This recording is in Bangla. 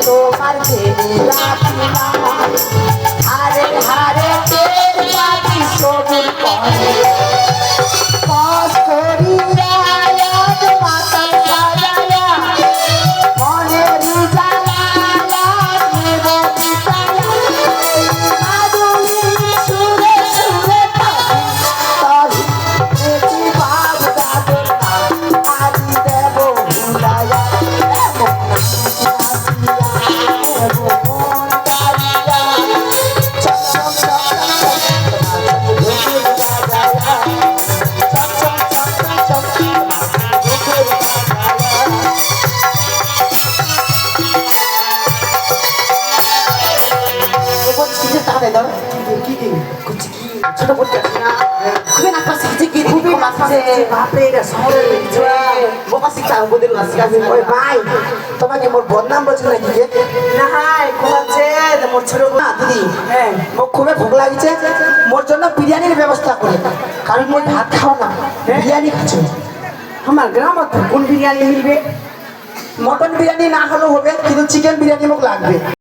তোমার জেনে রাখিনা হারে হারে তের পাখি সবুর করে পাস করিয়া মাতা সাজায়া মনের জ্বালা নেব পিতায়া মাধুরী সুরে সুরে তাহি এটি ভাব দাদর না আজি দেব ভুলায়া তোমাকে মোর বদনাম বলছে নাকি না হাই কোথাচ্ছে মোর ছোট দিদি হ্যাঁ মোর খুবই ভোগ লাগিছে মোর জন্য বিরিয়ানির ব্যবস্থা করে কারণ মোর ভাত খাও না বিরিয়ানি খাচ্ছে আমার গ্রামত কোন বিরিয়ানি মিলবে মটন বিরিয়ানি না হলেও হবে কিন্তু চিকেন বিরিয়ানি মোক লাগবে।